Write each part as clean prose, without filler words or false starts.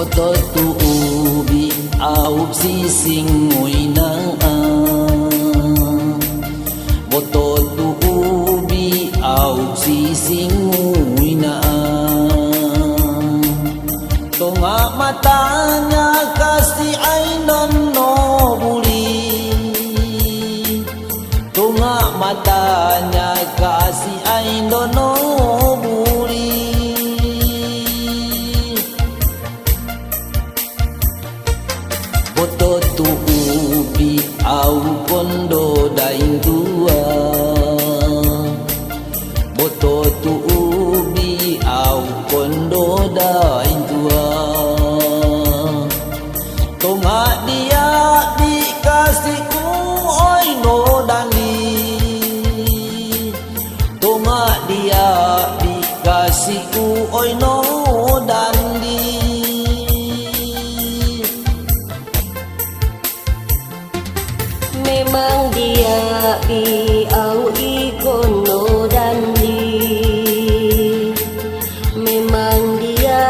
boto tu ubi au si sing muina boto tu ubi au si sing muina tonga matanya kasih ainon no buli tonga matanya kasih ainon no buli boto tu ubi au kondo daing tua boto tu ubi au kondo daing tua tonga dia dikasihku oi no dani tonga dia dikasihku oi no dani memang dia au ikono dandi memang dia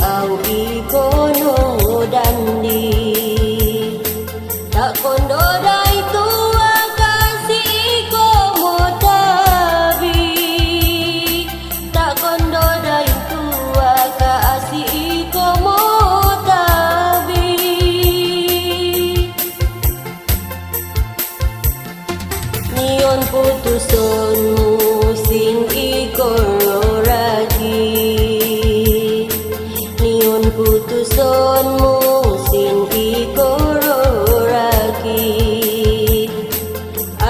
au ikono dandi tak kondo dai tua kasih iko motabi tak kondo dai tua kasih iko motabi nion putusonmu sing ikororagi nion putusonmu sing ikororagi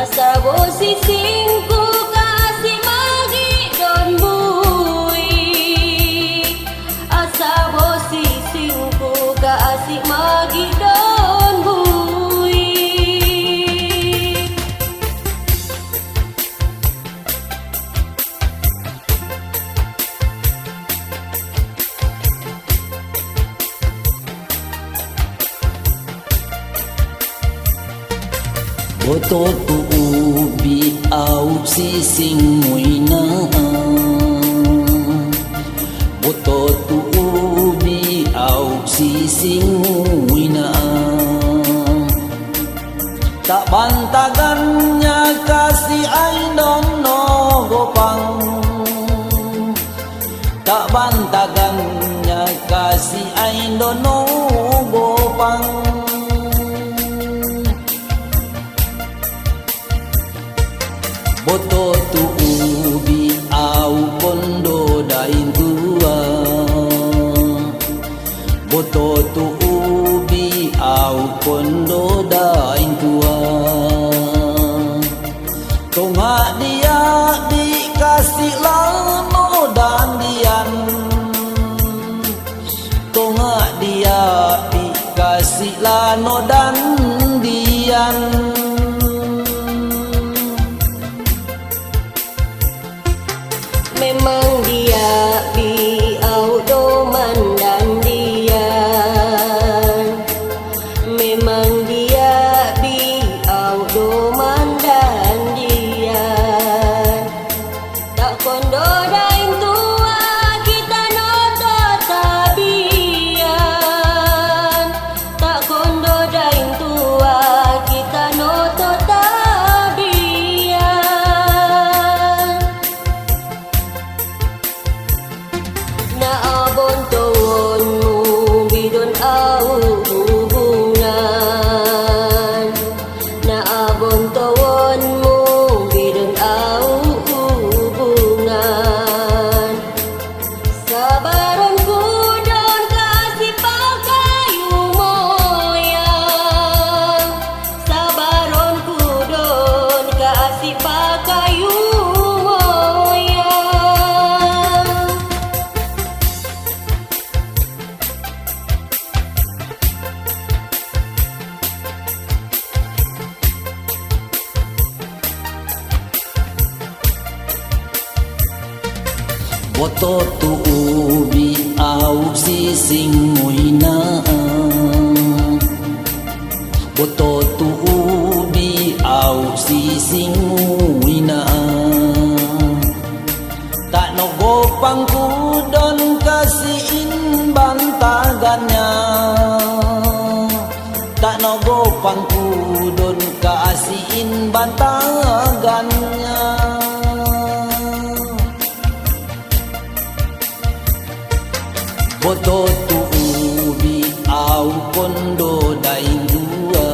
asa bosi singku kasih magi don bui asa bosi singku kasih magi don bui boto tu ubi au si sing muina boto tu ubi au si sing muina tak bantagannya kasih ainon no gopang tak bantagannya kasih ainon no gopang boto tu ubi au kondo daing tua boto tu ubi au kondo daing tua tonga dia dikasih lano dandian tonga dia dikasih lano dandian memang dia au doman dan dian memang dia au doman dan dian tak kondo daing tua kita noto tabian tak kondo daing tua kita noto tabian na abon tawonmu bidon au hubungan na abon tawonmu bidon au hubungan sabaron kudon kasih pakai umoyang sabaron kudon kasih pakai umoyang boto tu ubi au si sing muina boto tu ubi au si sing muina tak nogo pangku don kasihin bantu bantagannya, tak nogo pangkudon kaasiin bantagannya. Boto tu ubi au kondo daing dua,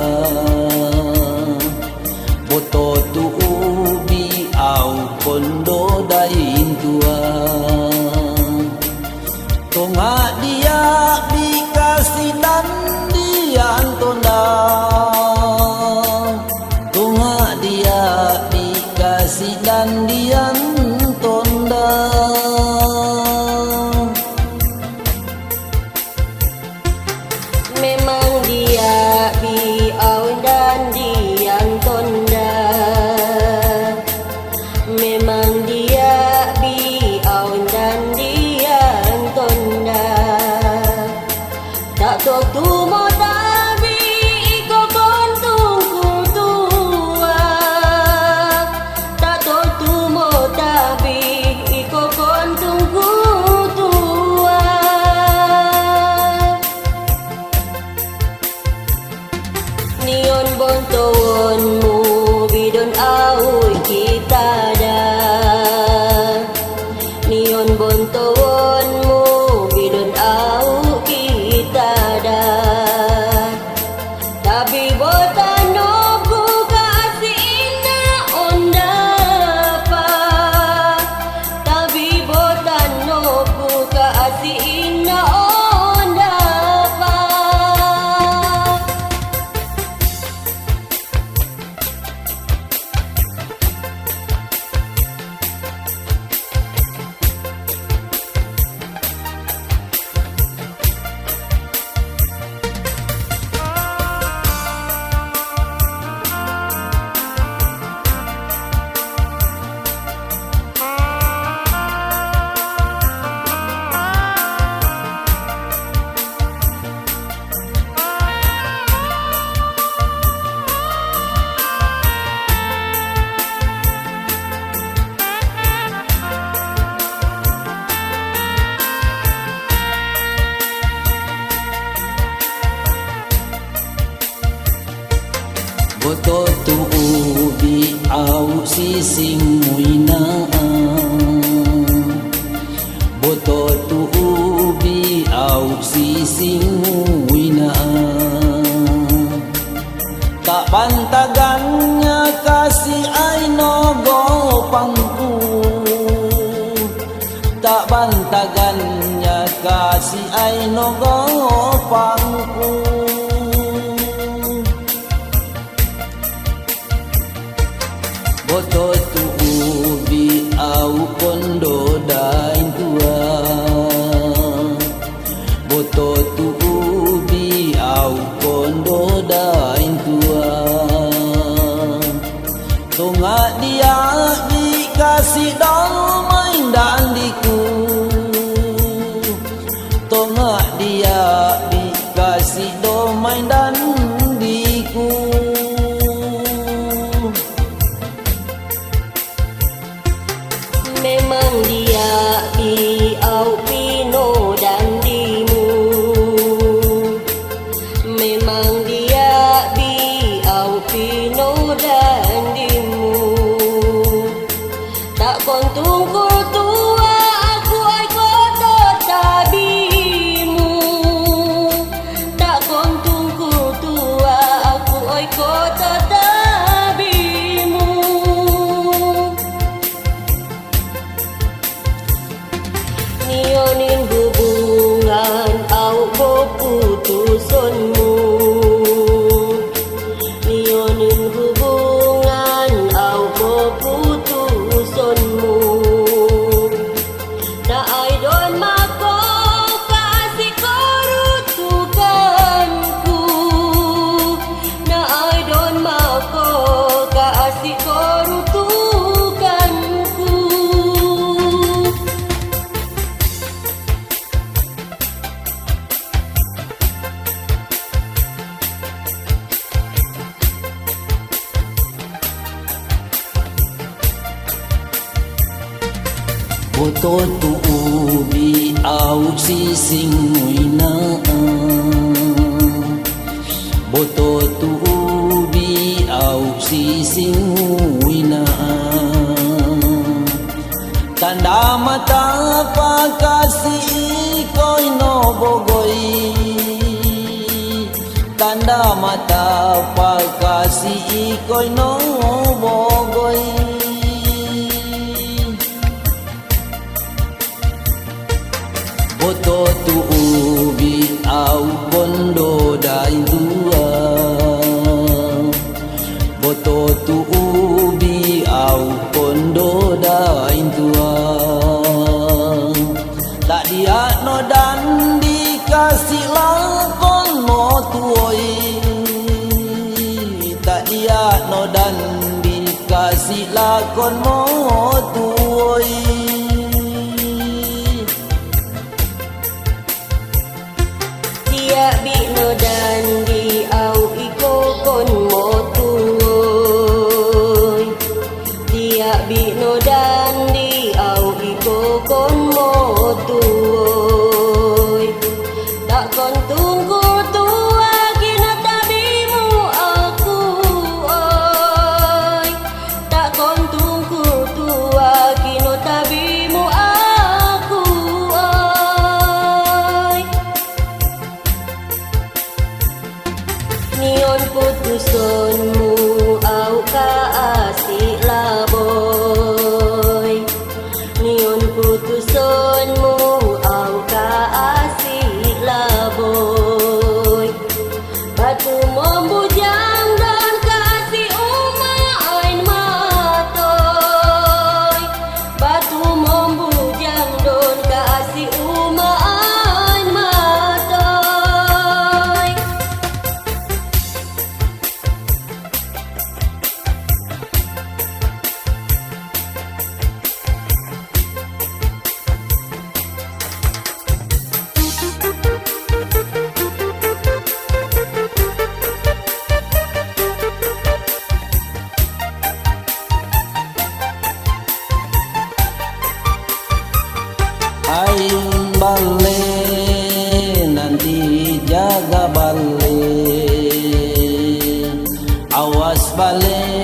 boto tu ubi au kondo daing dua. Tonga dia dikasih dan dia tonda, tonga dia dikasih dan dia tonda. Memang dia biau dan dia tonda, memang dia biau dan dia tonda. Tak tahu tu mau tapi iko kontungku tua, tak tahu tu mau tapi iko kontungku tua. Nion bontonmu bidon au kita dah, nion bontonmu bidon au kita dah. Tapi botan noku kasih ina onda pa, tapi botan noku kasih ina onda pa. Boto tu ubi au sising muina, boto tu ubi au sising muina. Tak bantagannya kasih aino go pangku, tak bantagannya kasih aino go pangku. Boto tu ubi au kondo daing tua, boto tu ubi au kondo daing tua. Tonga dia dikasih main dan diku, tonga dia dikasih main dan diku. Memang dia biau pino dan dimu, memang dia biau pino dan dimu. Tak kontungku tua aku ai koto tabimu, tak kontungku tua aku ai koto tabimu. Nionin hubungan au keputusanmu, nionin hubungan au keputusanmu. Na ai don mako kasih korutukanku, na ai don mako kasih korutukanku. boto tu ubi au si sing muina, boto tu ubi au si sing muina. Tanda mata pakasih koi no bogoi, tanda mata pakasih koi no bogoi. Boto tu ubi au bondo dain tua, boto tu ubi au bondo dain tua. Tak dia no dan dikasih lakon mo tuoi, tak dia no dan dikasih lakon mo tuoi. Dia bino dan di au iko kon mo tuoi, dia bino dan di au iko kon mo tuoi. Tak kon tunggu tua kina tabimu aku oi, tak kon tunggu tua kino tabimu aku oi. Nion putusonmu au kaasih laboy, nion putusonmu au kaasih laboy. Batu membujang dan kasih umain matoy, batu membujang dan kasih umain matoy. Ayun balik, nanti jaga balik, awas balik.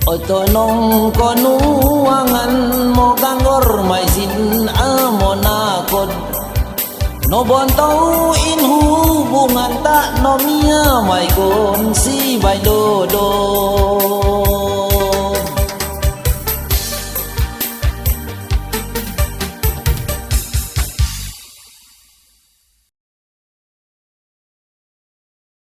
Otonong konuangan mo kanggor may sin amonakod, no bontau in hubungan tak no mia may kon si bay dodo.